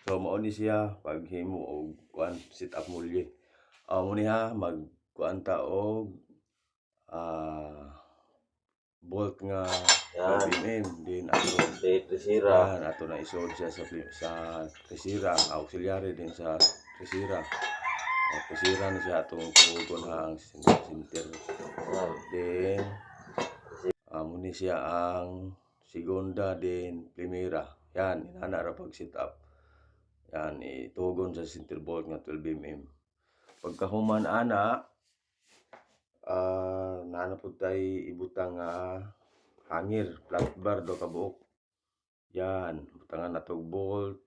So mao ni siya paghimo og kuan sit up mulye. Mo niha magkuan ta og bolt nga Yan. 12mm din ato Tresira. yan ato na isuod siya sa tresira, auxiliary din sa tresira. Tresira na siya atong tugon ang center. Then mo ni siya ang segunda din primera. Yan inana ra pag sit up. Yan itugon sa center bolt nga 12mm. Pagkahuman ana nana pud tay ibutang nga hangir flat bar do ka buok. Yan butangan natog bolt.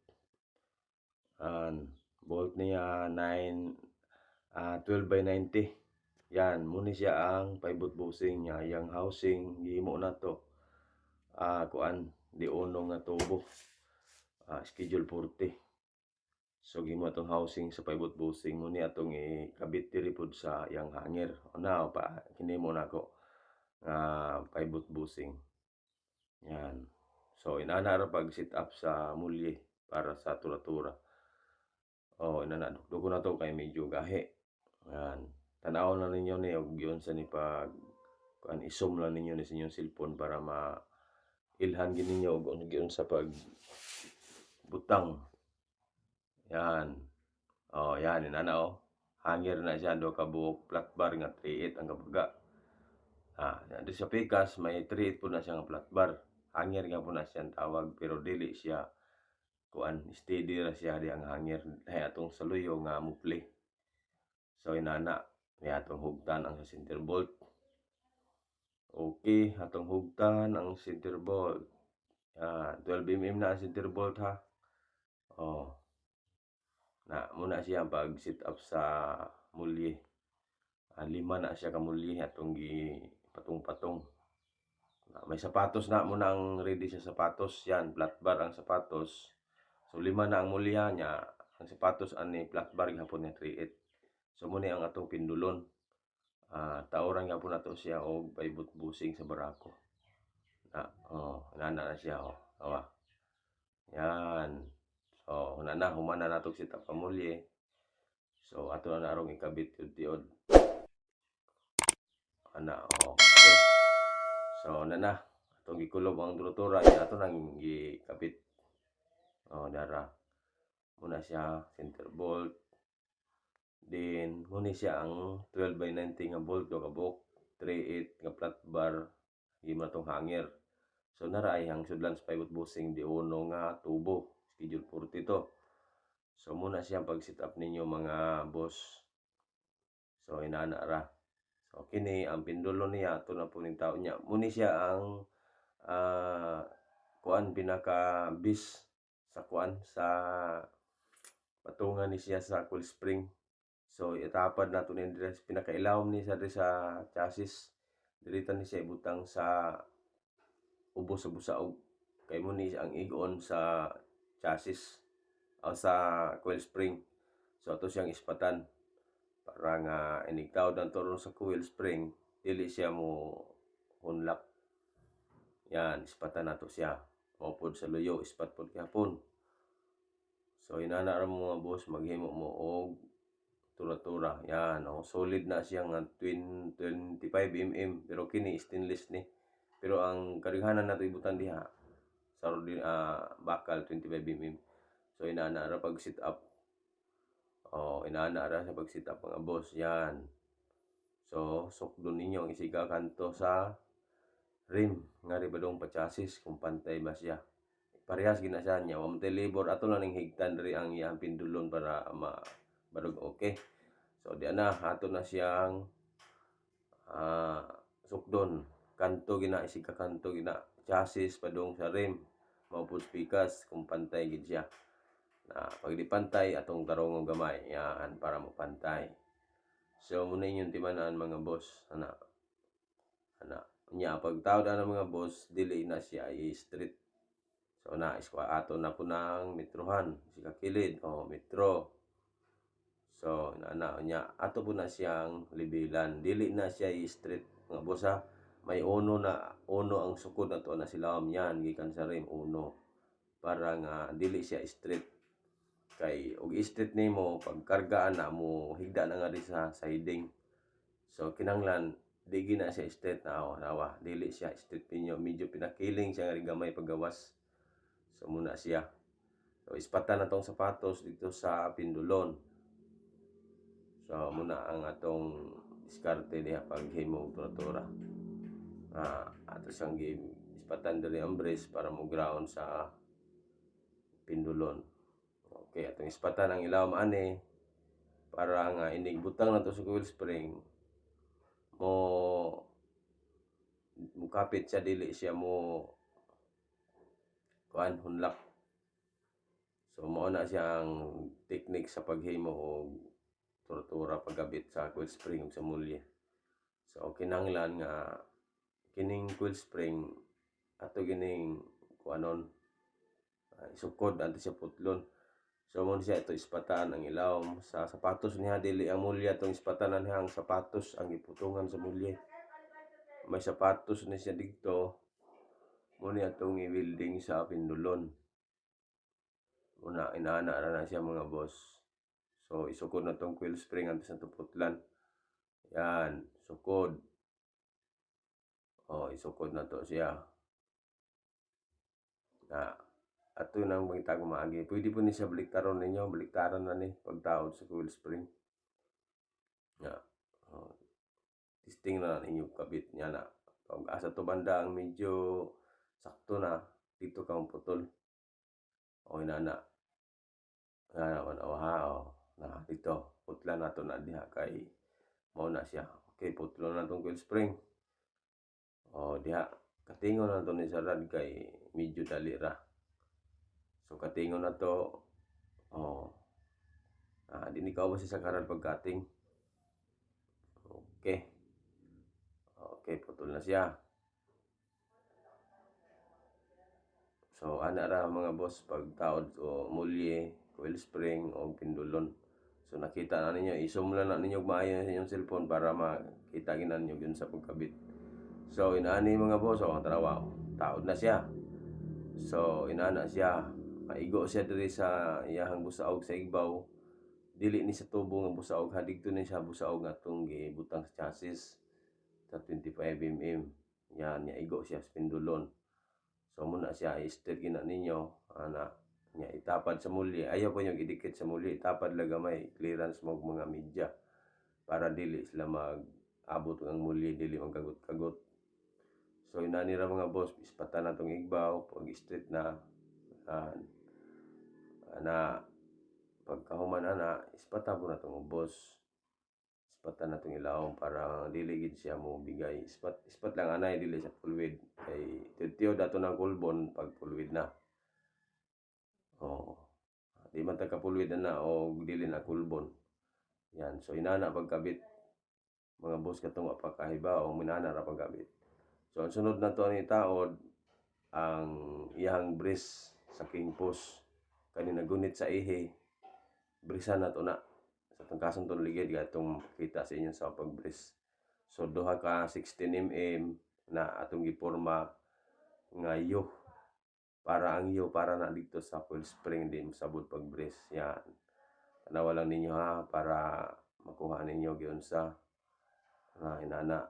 Bolt niya 12 by 90. Yan muni siya ang paibot busing niya yang housing gihimo nato kuan di uno nga tubo schedule 40. So gihimo atong housing sa paibot busing muni atong ikabit diri pud sa yang hanger. Una pa kini mo nako nga paibot busing. Yan. So inana ra pag sit up sa mulye para sa tura-tura. Inana dugko na to kay medyo gahi. Yan. Tan-aw na ninyo ni og giun sa ni pag kuan i-zoom lang ninyo ni sa inyong cellphone para ilhan gid ninyo og giun sa pag butang. Yan. Yan inana hanger na siya do ka buok flat bar nga 38 ang kabaga. Di sa pikas may 38 po na siya nga flat bar. Hanger nga po na siya tawag pero dili siya kuan steady ra siya di ang hanger hay atong saluyo nga mupli. So inana may atong hugtan ang center bolt. Okay, atong hugtan ang center bolt. 12mm na ang center bolt ha. Muna siya pag sit up sa mulye. 5 na siya ka mulye atong gi patong-patong. May sapatos na mo nang ready siya sapatos. Yan, flat bar ang sapatos. So 5 na ang mulya niya. Ang sapatos ani flat bar gihapon nga 38. So muna ang atong pindulon. Tauran gihapon nato siya og paibot busing sa barako. Nana na siya Yan. So human na nato sit up ka mulye. So ato na arong ikabit tiod. Okay. So nana atong gikulob ang tura-tura ato nang gikabit. Dara muna siya center bolt. Then muna siya ang 12 by 90 nga bolt do ka buok 38 nga flat bar gihimo tong hanger. So nara ay ang sudlan sa paibot busing di uno nga tubo schedule 40 to. So muna siya pag sit up ninyo mga boss. So inana ra. So kini ang pindulo niya ato na po ning taon niya. Muni siya ang kuan pinaka bis sa kuan sa patungan ni siya sa coil spring. So itapad nato ni diri sa pinakailawom ni sa diri sa chassis. Diritan ni siya ibutang sa ubos sa busaog. Kay mo ni ang ig-on sa chassis o sa coil spring. So ato siyang ispatan para nga inigtawd ang turon sa coil spring dili siya mo hunlak. Yan, ispatan nato siya. Mao sa luyo ispat pod gihapon. So inana ra mo mga boss maghimo mo og tura-tura. Yan, solid na siya nga 25mm pero kini stainless ni. Pero ang karighanan nato ibutan diha sa bakal 25mm. So inana ra pag sit up. Inana ra sa pag sit up mga boss. Yan. So sukdon ninyo ang isiga kanto sa rim nga ribadong pa-chassis kung pantay ba siya. Parehas gina siya niya. Wa man labor ato lang ning higtan diri ang iyang pindulon para barog okay. So di ana ato na siyang sukdon kanto gina isiga kanto gina chassis padung sa rim mao pud pikas kung pantay gid siya. Pag di pantay atong tarong gamay yan para mo pantay. So muna yung timanan mga boss ana nya pagtawd ana mga boss dili na siya straight. So ato na po nang metrohan sika kilid metro. So nya ato po na siyang lebelan dili na siya straight mga boss ha. May uno ang sukod nato na silawom yan gikan sa rim uno para nga dili siya straight. kay og straight nimo pagkargaan na mo higda na nga di sa siding. So kinahanglan di gina siya straight na nawa dili siya straight pinyo, medyo pinakiling siya nga gamay paggawas. So muna siya. So ispatan na tong sapatos dito sa pindulon. So muna ang atong diskarte diha paghimo og tura-tura. Ato siyang ispatan diri ang brace para mo ground sa pindulon. Okay, atong ispatan ang ilawom ani para nga inig butang na to sa coil spring mo mukapit siya dili siya mo kuan hunlak. So mao na siya ang technique sa paghimo og tura-tura pagkabit sa coil spring ug sa mulye. So kinahanglan nga kining coil spring ato gining kuanon isukod antes siya putlon. So mo siya ito ispatan ang ilawom sa sapatos niya dili ang mulye atong ispatan niya ang sapatos ang iputungan sa mulye. May sapatos na siya dito mo ni atong i-welding sa pindulon. Una inaana ra na siya mga boss. So isukod na tong coil spring antes na putlan. Yan, sukod. Isukod na to siya. Ato nang mangitag maagi. Pwede po ni siya baliktaron ninyo, baliktaran na ni pagtaod sa coil spring. Testing na ninyo kabit niya na. Pag asa to banda ang medyo sakto na, dito ka putol. Inana. Dito, putlan na to na diha kay mao na siya. Okay, putlo na tong coil spring. Diha, katingon na to ni sarad kay medyo dali ra. So katingon na to. Dini ka ba siya sa karal pagkating. Okay, putol na siya. So ana ra mga boss pagtaod o mulye, coil spring o pindulon. So nakita na ninyo, i-zoom lang na ninyo maayo sa inyong cellphone para makita ginan ninyo yun sa pagkabit. So inaani mga boss, tanawa, taod na siya. So inana siya, maigo siya diri sa iyahang busaog sa igbaw. Dili ni sa tubo nga busaog, hadigto ni siya busaog nga atong gibutang sa chassis sa 25 mm. Yan, igo siya sa pindulon. So muna siya i-straight gina ninyo ana nya itapad sa mulye. Ayaw po yung idikit sa mulye, itapad lang gamay clearance mo mga media para dili sila mag-abot ang mulye, dili magkagot-kagot. So inani ra mga boss, ispatan na tong igbaw pag straight na pagkahuman ana ispatan po na tong boss. Ispatan na tong ilawom para dili gid siya mo bigay. Ispat lang anay dili sa fluid kay tiyo dato ng kulbon pag fluid na. Di man tagka-fluid na o dili na kulbon. Yan, so inana pagkabit. Mga boss katong apakahiba o minana ra pagkabit. So ang sunod na to ni taod ang iyang brace sa king post. Kani nagunit sa ihe. Brisan na to na. Sa tangkason to ligid gatong kita sa inyo sa pag-brace. So duha ka 16 mm na atong giporma nga yo. Para ang yo para na dito sa coil spring din sabot pag brace. Yan. Tanawa lang ninyo ha para makuha ninyo giunsa inana.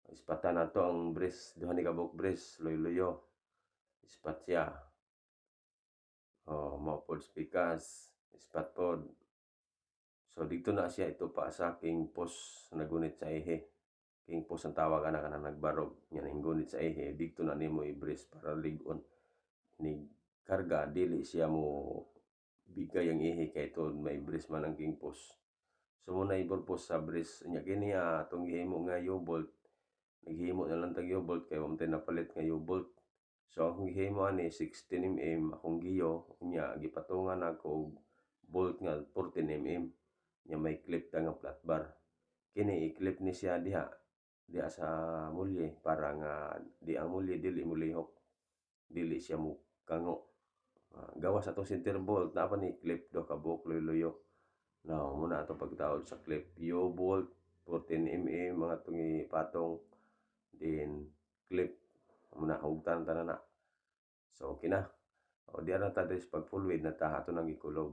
Ispatan na to ang brace, duha ni kabuk brace, loy-loyo. Ispat siya. Mao pod spikas, ispat pod. So dito na siya ito pa sa king post nagunit sa ihe. King post ang tawag ana kanang nagbarog nya gunit sa ihe. Dito na nimo i-brace para ligon ni karga dili siya mo bigay ang ihe kay ito may brace man ang king post. So muna i-purpose sa brace nya kini atong gihimo nga U-bolt. Naghimo na lang tag U-bolt kay wamtay napalit nga U-bolt. So akong gihimo ani 16 mm akong giyo nya gipatungan ako og bolt nga 14 mm nya may clip ta nga flat bar. Kini i-clip ni siya diha sa mulye para nga di ang mulye dili mo lihok, dili siya mo kango. Gawas atong center bolt na pa ni clip do kabuk loyo-loyo. Now muna ato pagtaod sa clip U-bolt 14 mm mga tungi patong din clip muna hugtan tanan na. So okay na. O di ara ta diri sa pag full width na ta ato nang gikulob.